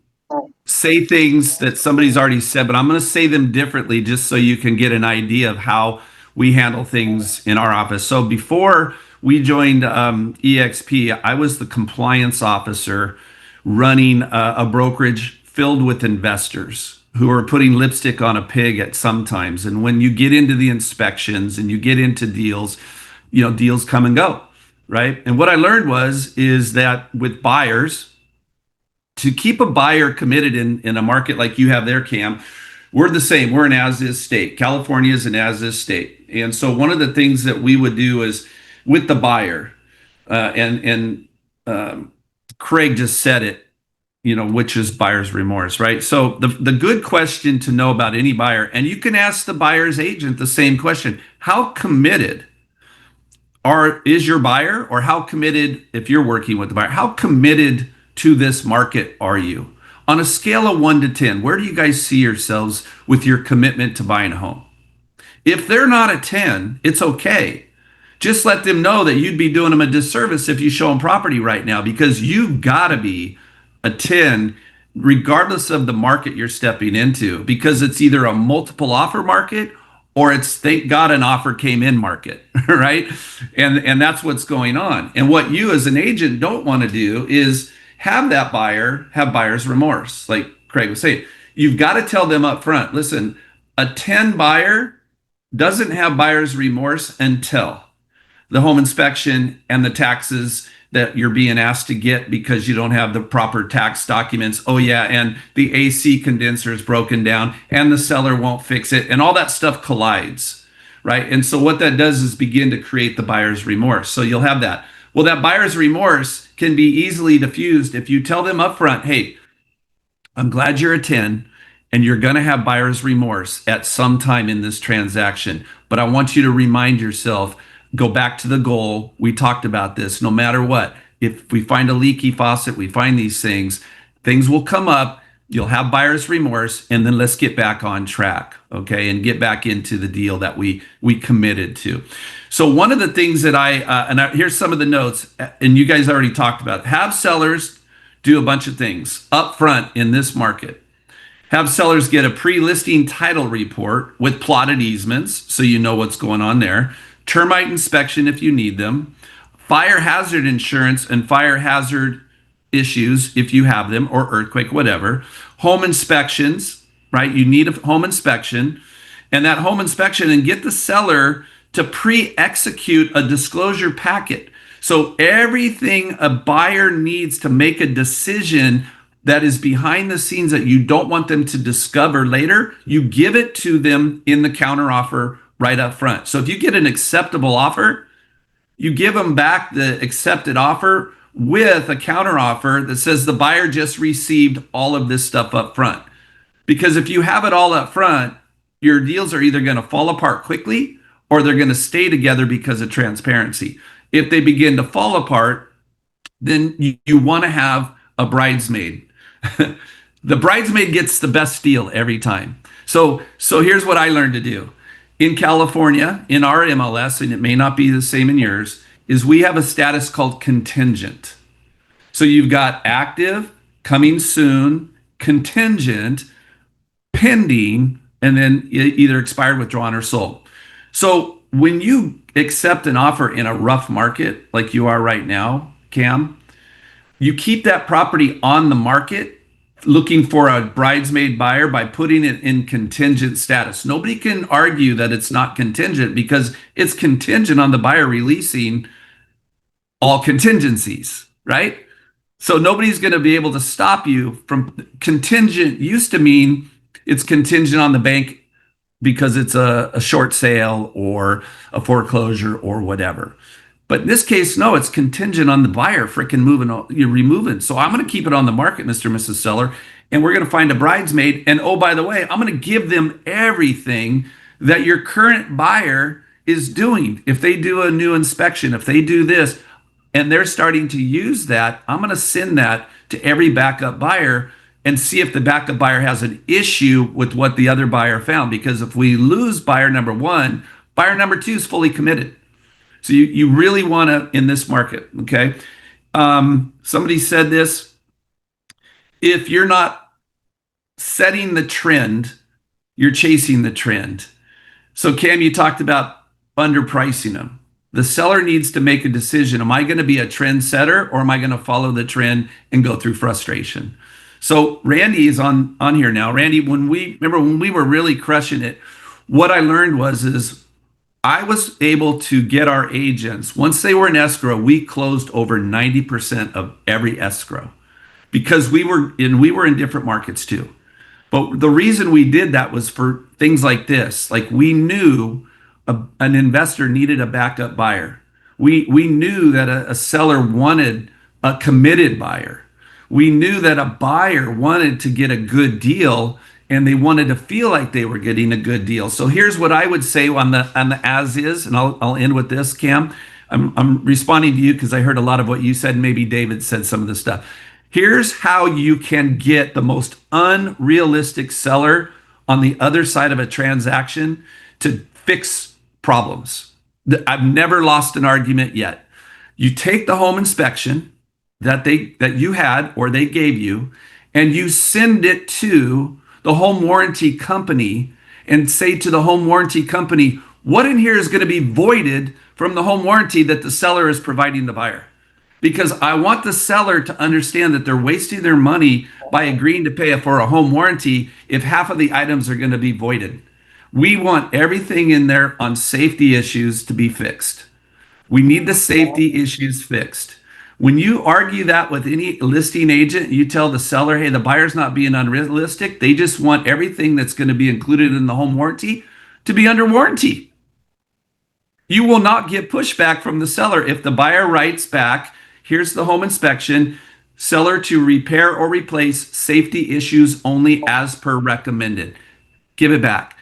say things that somebody's already said, but I'm going to say them differently just so you can get an idea of how we handle things in our office. So before we joined EXP, I was the compliance officer running a brokerage filled with investors who are putting lipstick on a pig at some times. And when you get into the inspections and you get into deals, deals come and go, right? And what I learned is that with buyers, to keep a buyer committed in a market like you have there, Cam, we're the same. We're an as-is state. California is an as-is state. And so one of the things that we would do is with the buyer, and Craig just said it, which is buyer's remorse, right? So the good question to know about any buyer, and you can ask the buyer's agent the same question: how committed is your buyer, or how committed, if you're working with the buyer, how committed to this market are you? On a scale of 1 to 10, where do you guys see yourselves with your commitment to buying a home? If they're not a 10, it's okay. Just let them know that you'd be doing them a disservice if you show them property right now, because you've got to be a 10 regardless of the market you're stepping into, because it's either a multiple offer market or it's thank God an offer came in market, right? And that's what's going on. And what you as an agent don't want to do is have that buyer have buyer's remorse. Like Craig was saying, you've got to tell them up front, listen, a 10 buyer doesn't have buyer's remorse until the home inspection and the taxes that you're being asked to get because you don't have the proper tax documents. Oh yeah, and the AC condenser is broken down and the seller won't fix it, and all that stuff collides, right? And so what that does is begin to create the buyer's remorse. So you'll have that. Well, that buyer's remorse can be easily diffused if you tell them up front, hey, I'm glad you're a 10 and you're going to have buyer's remorse at some time in this transaction. But I want you to remind yourself, go back to the goal. We talked about this. No matter what, if we find a leaky faucet, we find these things will come up. You'll have buyer's remorse, and then let's get back on track, okay, and get back into the deal that we committed to. So one of the things that here's some of the notes, and you guys already talked about it. Have sellers do a bunch of things up front in this market. Have sellers get a pre-listing title report with plotted easements, so you know what's going on there. Termite inspection if you need them. Fire hazard insurance and fire hazard issues if you have them, or earthquake, whatever. Home inspections, right? You need a home inspection, and that home inspection, and get the seller to pre-execute a disclosure packet. So everything a buyer needs to make a decision that is behind the scenes that you don't want them to discover later, you give it to them in the counteroffer right up front. So if you get an acceptable offer, you give them back the accepted offer with a counteroffer that says the buyer just received all of this stuff up front. Because if you have it all up front, your deals are either going to fall apart quickly or they're going to stay together because of transparency. If they begin to fall apart, then you want to have a bridesmaid. The bridesmaid gets the best deal every time. So here's what I learned to do. In California, in our MLS, and it may not be the same in yours, is we have a status called contingent. So you've got active, coming soon, contingent, pending, and then either expired, withdrawn, or sold. So when you accept an offer in a rough market like you are right now, Cam, you keep that property on the market looking for a bridesmaid buyer by putting it in contingent status. Nobody can argue that it's not contingent because it's contingent on the buyer releasing all contingencies, right? So nobody's going to be able to stop you from contingent. Used to mean it's contingent on the bank because it's a short sale or a foreclosure or whatever. But in this case, no, it's contingent on the buyer freaking you're removing. So I'm going to keep it on the market, Mr. and Mrs. Seller, and we're going to find a bridesmaid. And oh, by the way, I'm going to give them everything that your current buyer is doing. If they do a new inspection, if they do this, and they're starting to use that, I'm going to send that to every backup buyer and see if the backup buyer has an issue with what the other buyer found. Because if we lose buyer number one, buyer number two is fully committed. So you really want to, in this market, okay? Somebody said this, if you're not setting the trend, you're chasing the trend. So Cam, you talked about underpricing them. The seller needs to make a decision. Am I going to be a trend setter or am I going to follow the trend and go through frustration? So Randy is on here now. Randy, when we were really crushing it, what I learned is I was able to get our agents, once they were in escrow, we closed over 90% of every escrow because we were in different markets too. But the reason we did that was for things like this. Like we knew an investor needed a backup buyer. We knew that a seller wanted a committed buyer. We knew that a buyer wanted to get a good deal and they wanted to feel like they were getting a good deal. So here's what I would say on the as is, and I'll end with this, Cam. I'm responding to you because I heard a lot of what you said, and maybe David said some of this stuff. Here's how you can get the most unrealistic seller on the other side of a transaction to fix problems. I've never lost an argument yet. You take the home inspection that you had or they gave you, and you send it to the home warranty company and say to the home warranty company, what in here is going to be voided from the home warranty that the seller is providing the buyer? Because I want the seller to understand that they're wasting their money by agreeing to pay for a home warranty if half of the items are going to be voided. We want everything in there on safety issues to be fixed. We need the safety issues fixed. When you argue that with any listing agent, you tell the seller, hey, the buyer's not being unrealistic. They just want everything that's going to be included in the home warranty to be under warranty. You will not get pushback from the seller if the buyer writes back, here's the home inspection, seller to repair or replace, safety issues only as per recommended. Give it back.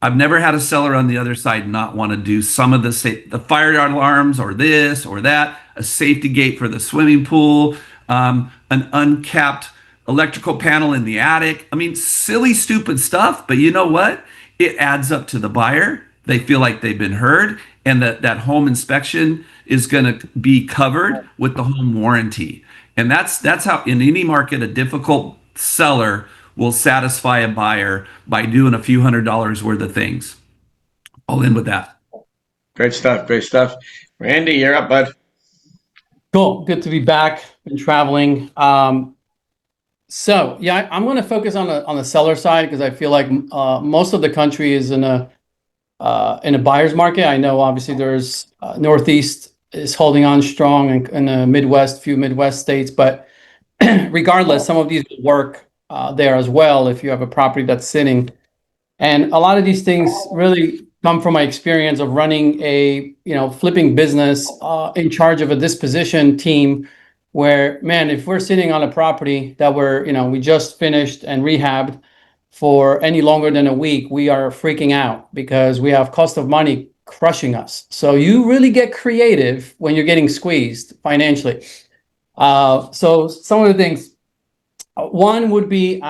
I've never had a seller on the other side not want to do some of the fire alarms or this or that, a safety gate for the swimming pool, an uncapped electrical panel in the attic. I mean, silly, stupid stuff. But you know what? It adds up to the buyer. They feel like they've been heard, and that home inspection is going to be covered with the home warranty. And that's how in any market a difficult seller will satisfy a buyer by doing a few $100s worth of things. I'll end with that. Great stuff. Great stuff. Randy, you're up, bud. Cool. Good to be back. Been traveling. So yeah, I'm going to focus on the seller side because I feel like most of the country is in a buyer's market. I know obviously there's Northeast is holding on strong and the Midwest, few Midwest states, but regardless, some of these will work there as well if you have a property that's sitting. And a lot of these things really come from my experience of running a flipping business in charge of a disposition team where, man, if we're sitting on a property that we just finished and rehabbed for any longer than a week, we are freaking out because we have cost of money crushing us. So you really get creative when you're getting squeezed financially. So some of the things, one would be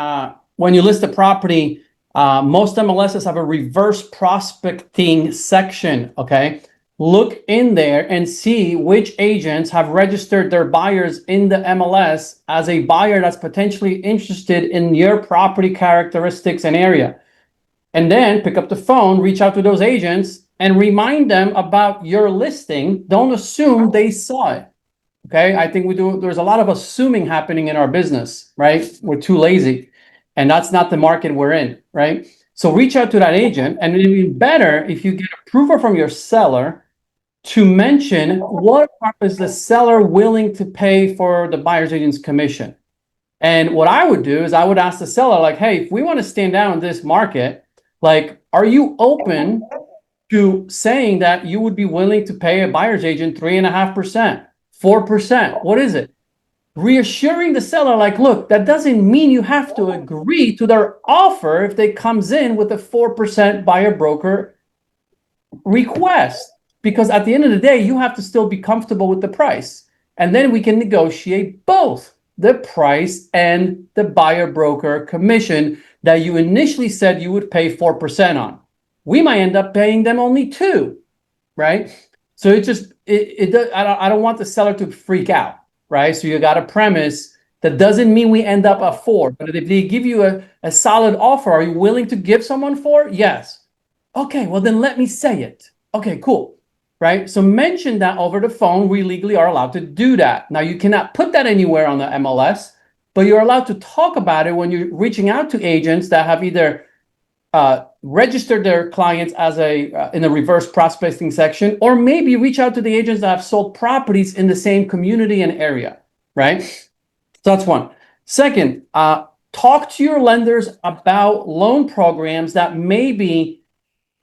when you list a property, most MLSs have a reverse prospecting section, okay? Look in there and see which agents have registered their buyers in the MLS as a buyer that's potentially interested in your property characteristics and area. And then pick up the phone, reach out to those agents and remind them about your listing. Don't assume they saw it. Okay, I think there's a lot of assuming happening in our business, right? We're too lazy. And that's not the market we're in, right? So reach out to that agent, and it'd be better if you get approval from your seller to mention what is the seller willing to pay for the buyer's agent's commission. And what I would do is I would ask the seller, like, hey, if we want to stand down in this market, like, are you open to saying that you would be willing to pay a buyer's agent 3.5%, 4%? What is it? Reassuring the seller, like, look, that doesn't mean you have to agree to their offer if they comes in with a 4% buyer broker request. Because at the end of the day, you have to still be comfortable with the price. And then we can negotiate both the price and the buyer broker commission that you initially said you would pay 4% on. We might end up paying them only 2%, right? So I don't want the seller to freak out, right? So you got a premise that doesn't mean we end up at 4%. But if they give you a solid offer, are you willing to give someone 4%? Yes. Okay, well then let me say it. Okay, cool. Right? So mention that over the phone. We legally are allowed to do that. Now, you cannot put that anywhere on the MLS, but you're allowed to talk about it when you're reaching out to agents that have either registered their clients as in the reverse prospecting section, or maybe reach out to the agents that have sold properties in the same community and area, right? So that's one. Second, talk to your lenders about loan programs that maybe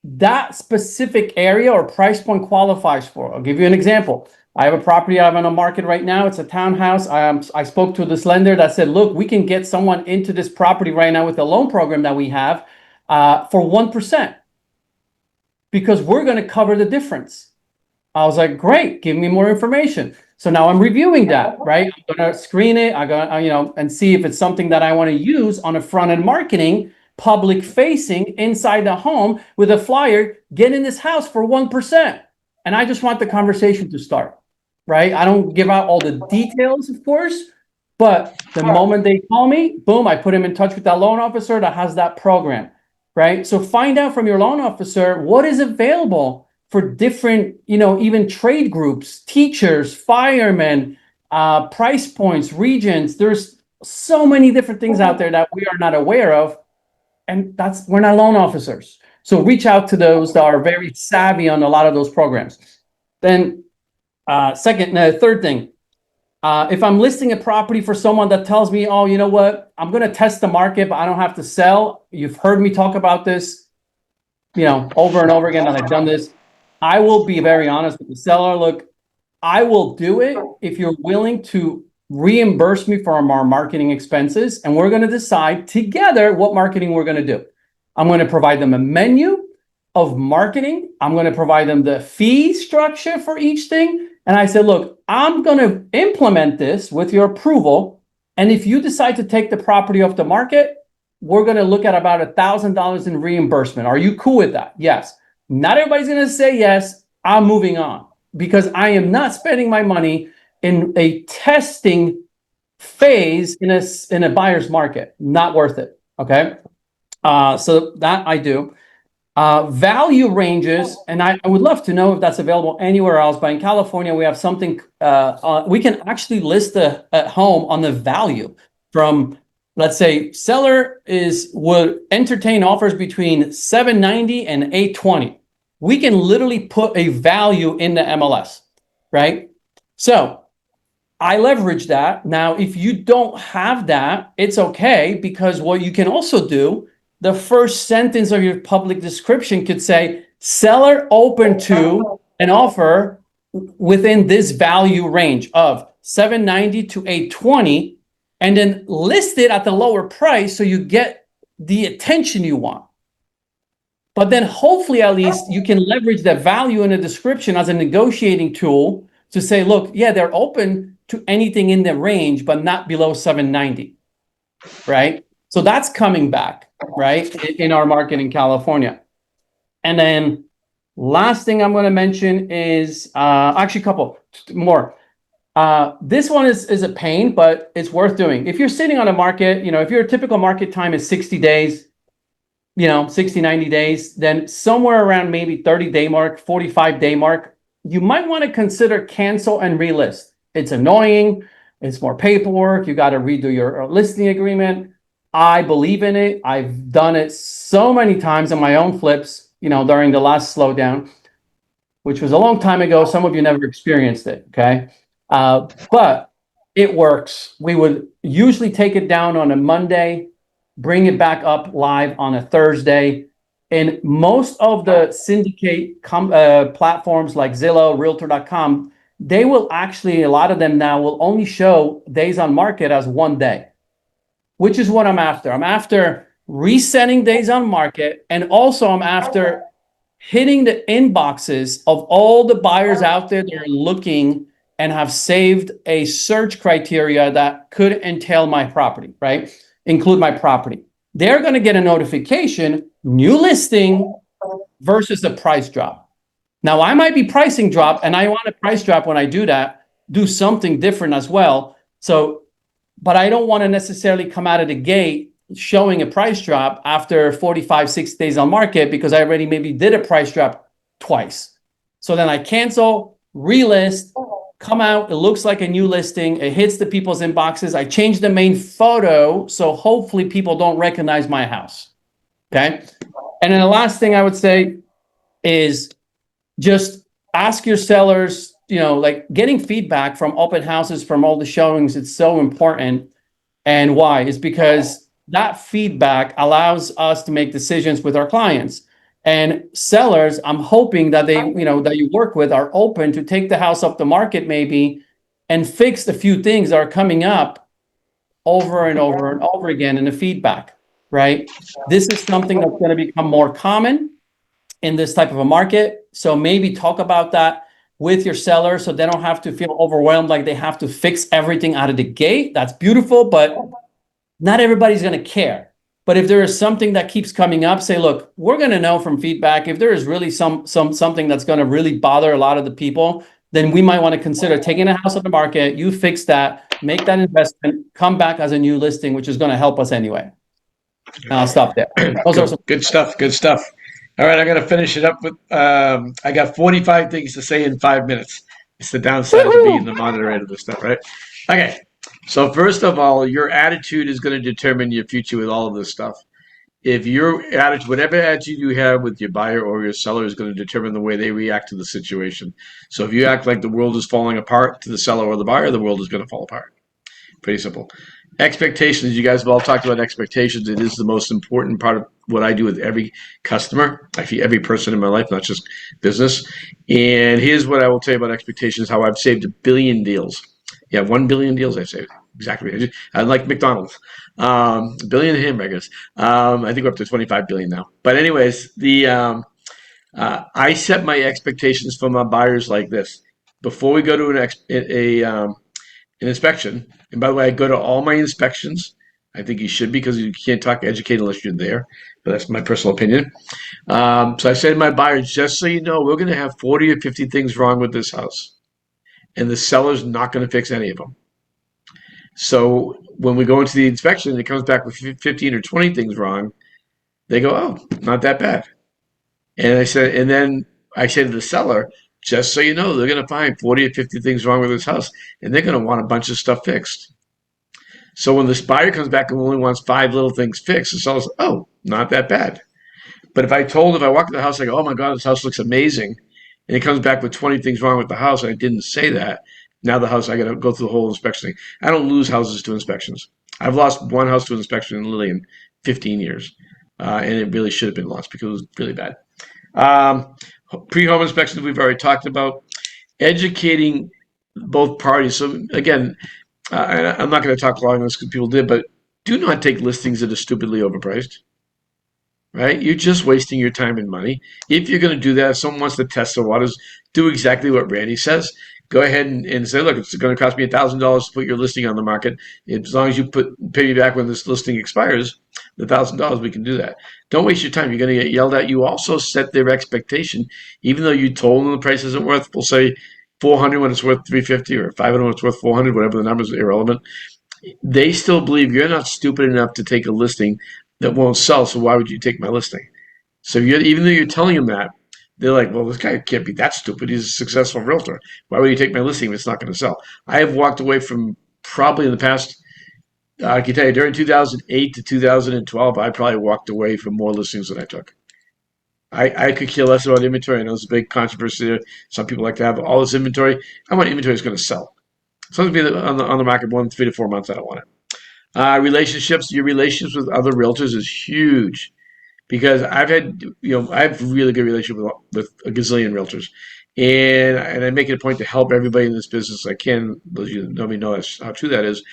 that specific area or price point qualifies for. I'll give you an example. I have a property I have on the market right now. It's a townhouse. I spoke to this lender that said, look, we can get someone into this property right now with the loan program that we have for 1% because we're going to cover the difference. I was like, great, give me more information. So now I'm reviewing that, right? I'm going to screen it. I'm going to, and see if it's something that I want to use on a front-end marketing, public facing inside the home with a flyer, get in this house for 1%. And I just want the conversation to start, right? I don't give out all the details, of course, but the moment they call me, boom, I put them in touch with that loan officer that has that program, right? So find out from your loan officer what is available for different, even trade groups, teachers, firemen, price points, regions. There's so many different things out there that we are not aware of. And we're not loan officers. So reach out to those that are very savvy on a lot of those programs. Then third thing, if I'm listing a property for someone that tells me, oh, you know what, I'm going to test the market, but I don't have to sell. You've heard me talk about this, over and over again, and I've done this. I will be very honest with the seller. Look, I will do it if you're willing to reimburse me for our marketing expenses, and we're going to decide together what marketing we're going to do. I'm going to provide them a menu of marketing. I'm going to provide them the fee structure for each thing. And I said, look, I'm going to implement this with your approval. And if you decide to take the property off the market, we're going to look at about $1,000 in reimbursement. Are you cool with that? Yes. Not everybody's going to say yes. I'm moving on because I am not spending my money in a testing phase in a buyer's market. Not worth it. Okay. So that I do. Value ranges, and I would love to know if that's available anywhere else, but in California, we have something, we can actually list the home on the value from, let's say, seller would entertain offers between 790 and 820. We can literally put a value in the MLS, right? So I leverage that. Now, if you don't have that, it's okay, because what you can also do, the first sentence of your public description could say, seller open to an offer within this value range of 790 to 820, and then list it at the lower price so you get the attention you want. But then hopefully at least you can leverage that value in a description as a negotiating tool to say, look, yeah, they're open to anything in the range, but not below 790, right? So that's coming back, right, in our market in California. And then last thing I'm going to mention is actually a couple more. This one is a pain, but it's worth doing. If you're sitting on a market, if your typical market time is 60 days, 60, 90 days, then somewhere around maybe 30-day mark, 45-day mark, you might want to consider cancel and relist. It's annoying. It's more paperwork. You got to redo your listing agreement. I believe in it. I've done it so many times on my own flips, during the last slowdown, which was a long time ago. Some of you never experienced it, okay? But it works. We would usually take it down on a Monday, bring it back up live on a Thursday. And most of the syndicate platforms like Zillow, Realtor.com, they will actually, a lot of them now will only show days on market as 1 day, which is what I'm after. I'm after resetting days on market, and also I'm after hitting the inboxes of all the buyers out there that are looking and have saved a search criteria that could entail my property, right? Include my property. They're going to get a notification, new listing versus a price drop. Now, I might be pricing drop, and I want a price drop when I do that, do something different as well. So, but I don't want to necessarily come out of the gate showing a price drop after 45, 6 days on market, because I already maybe did a price drop twice. So then I cancel, relist, come out, it looks like a new listing, it hits the people's inboxes, I change the main photo, so hopefully people don't recognize my house, okay? And then the last thing I would say is just ask your sellers, like getting feedback from open houses, from all the showings, it's so important. And why? Is because that feedback allows us to make decisions with our clients. And sellers, I'm hoping that they, that you work with are open to take the house off the market maybe and fix the few things that are coming up over and over and over again in the feedback, right? This is something that's going to become more common in this type of a market. So maybe talk about that with your seller so they don't have to feel overwhelmed like they have to fix everything out of the gate. That's beautiful, but not everybody's going to care. But if there is something that keeps coming up, say, look, we're going to know from feedback if there is really something that's going to really bother a lot of the people, then we might want to consider taking a house on the market. You fix that, make that investment, come back as a new listing, which is going to help us anyway. And I'll stop there. Good stuff. Good stuff. All right, I'm going to finish it up with, I got 45 things to say in 5 minutes. It's the downside of being the moderator of this stuff, right? Okay. So first of all, your attitude is going to determine your future with all of this stuff. If your attitude, whatever attitude you have with your buyer or your seller, is going to determine the way they react to the situation. So if you act like the world is falling apart to the seller or the buyer, the world is going to fall apart. Pretty simple. Expectations. You guys have all talked about expectations. It is the most important part of what I do with every customer, actually every person in my life, not just business. And here's what I will tell you about expectations, how I've saved 1 billion deals. Yeah, 1 billion deals I've saved. Exactly. I like McDonald's. 1 billion hamburgers. I think we're up to 25 billion now. But anyways, I set my expectations for my buyers like this. Before we go to an inspection, and by the way, I go to all my inspections. I think you should because you can't talk educate unless you're there. But that's my personal opinion. So I say to my buyers, just so you know, we're going to have 40 or 50 things wrong with this house. And the seller's not going to fix any of them. So when we go into the inspection, it comes back with 15 or 20 things wrong. They go, oh, not that bad. And then I say to the seller, just so you know, they're going to find 40 or 50 things wrong with this house, and they're going to want a bunch of stuff fixed. So when this buyer comes back and only wants 5 little things fixed, the seller's, oh, not that bad. But if I walk in the house, I go, oh my God, this house looks amazing, and it comes back with 20 things wrong with the house, and I didn't say that, now the house, I got to go through the whole inspection thing. I don't lose houses to inspections. I've lost one house to inspection literally in 15 years, and it really should have been lost because it was really bad. Pre-home inspections we've already talked about. Educating both parties. So again, I'm not going to talk long on this because people did, but do not take listings that are stupidly overpriced. Right? You're just wasting your time and money. If you're going to do that, if someone wants to test the waters, do exactly what Randy says. Go ahead and say, look, it's going to cost me $1,000 to put your listing on the market. As long as you pay me back when this listing expires, the $1,000, we can do that. Don't waste your time. You're going to get yelled at. You also set their expectation, even though you told them the price isn't worth, we'll say $400 when it's worth $350 or $500 when it's worth $400, whatever the number is irrelevant. They still believe you're not stupid enough to take a listing that won't sell. So why would you take my listing? So even though you're telling them that, they're like, well, this guy can't be that stupid. He's a successful realtor. Why would he take my listing if it's not going to sell? I have walked away from probably in the past, I can tell you, during 2008 to 2012, I probably walked away from more listings than I took. I could care less about inventory. I know there's a big controversy there. Some people like to have all this inventory. I want inventory that's going to sell. So it's going to be on the market more than 3 to 4 months. I don't want it. Relationships. Your relationships with other realtors is huge. Because I have a really good relationship with a gazillion realtors, and I make it a point to help everybody in this business I can. Nobody knows how true that is,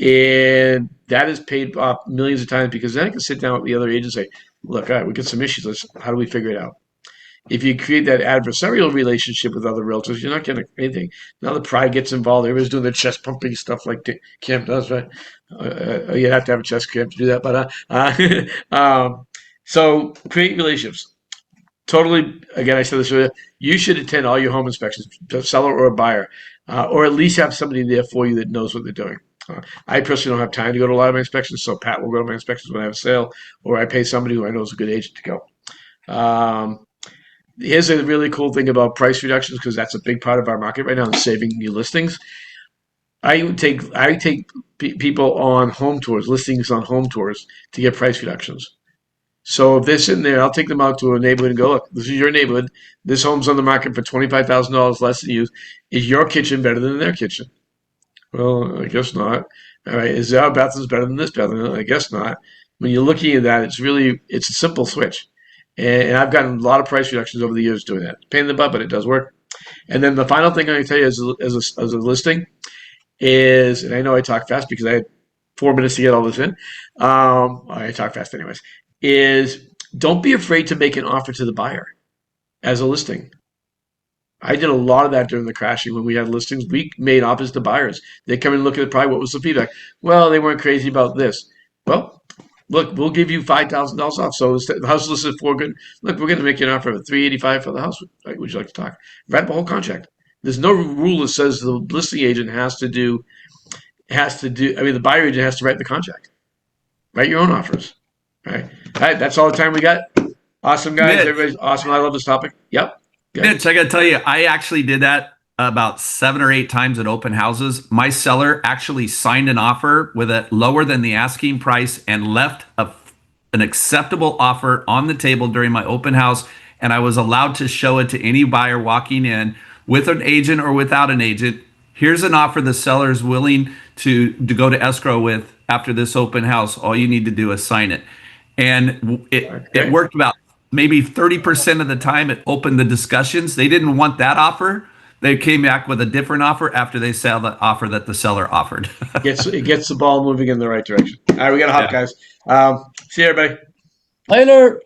and that is paid off millions of times because then I can sit down with the other agents and say, "Look, all right, we got some issues. How do we figure it out?" If you create that adversarial relationship with other realtors, you're not getting anything. Now the pride gets involved. Everybody's doing the chest pumping stuff like Cam does, right? You have to have a chest cramp to do that, but so create relationships. Totally, again, I said this earlier, you should attend all your home inspections, a seller or a buyer, or at least have somebody there for you that knows what they're doing. I personally don't have time to go to a lot of my inspections, so Pat will go to my inspections when I have a sale, or I pay somebody who I know is a good agent to go. Here's a really cool thing about price reductions, because that's a big part of our market right now, is saving new listings. I take people on home tours, listings on home tours, to get price reductions. So if they're sitting there, I'll take them out to a neighborhood and go, look, this is your neighborhood. This home's on the market for $25,000 less than you. Is your kitchen better than their kitchen? Well, I guess not. All right. Is our bathroom better than this bathroom? I guess not. When you're looking at that, it's a simple switch. And I've gotten a lot of price reductions over the years doing that. Pain in the butt, but it does work. And then the final thing I can tell you as a listing is, and I know I talk fast because I had 4 minutes to get all this in. I talk fast anyways. Is don't be afraid to make an offer to the buyer as a listing. I did a lot of that during the crashing when we had listings. We made offers to buyers. They come and look at the price. What was the feedback? Well, they weren't crazy about this. Well, look, we'll give you $5,000 off. So the house listed for good. Look, we're going to make you an offer of $385 for the house. Would you like to talk? Write the whole contract. There's no rule that says the listing agent has to do. The buyer agent has to write the contract. Write your own offers. All right, that's all the time we got. Awesome, guys. Mitch. Everybody's awesome. I love this topic. Yep. Mitch, I got to tell you, I actually did that about 7 or 8 times at open houses. My seller actually signed an offer with a lower than the asking price and left an acceptable offer on the table during my open house, and I was allowed to show it to any buyer walking in with an agent or without an agent. Here's an offer the seller is willing to go to escrow with after this open house. All you need to do is sign it. And it worked about maybe 30% of the time. It opened the discussions. They didn't want that offer. They came back with a different offer after they saw the offer that the seller offered. It gets the ball moving in the right direction. All right, we got to hop, Yeah. guys. See you, everybody. Later.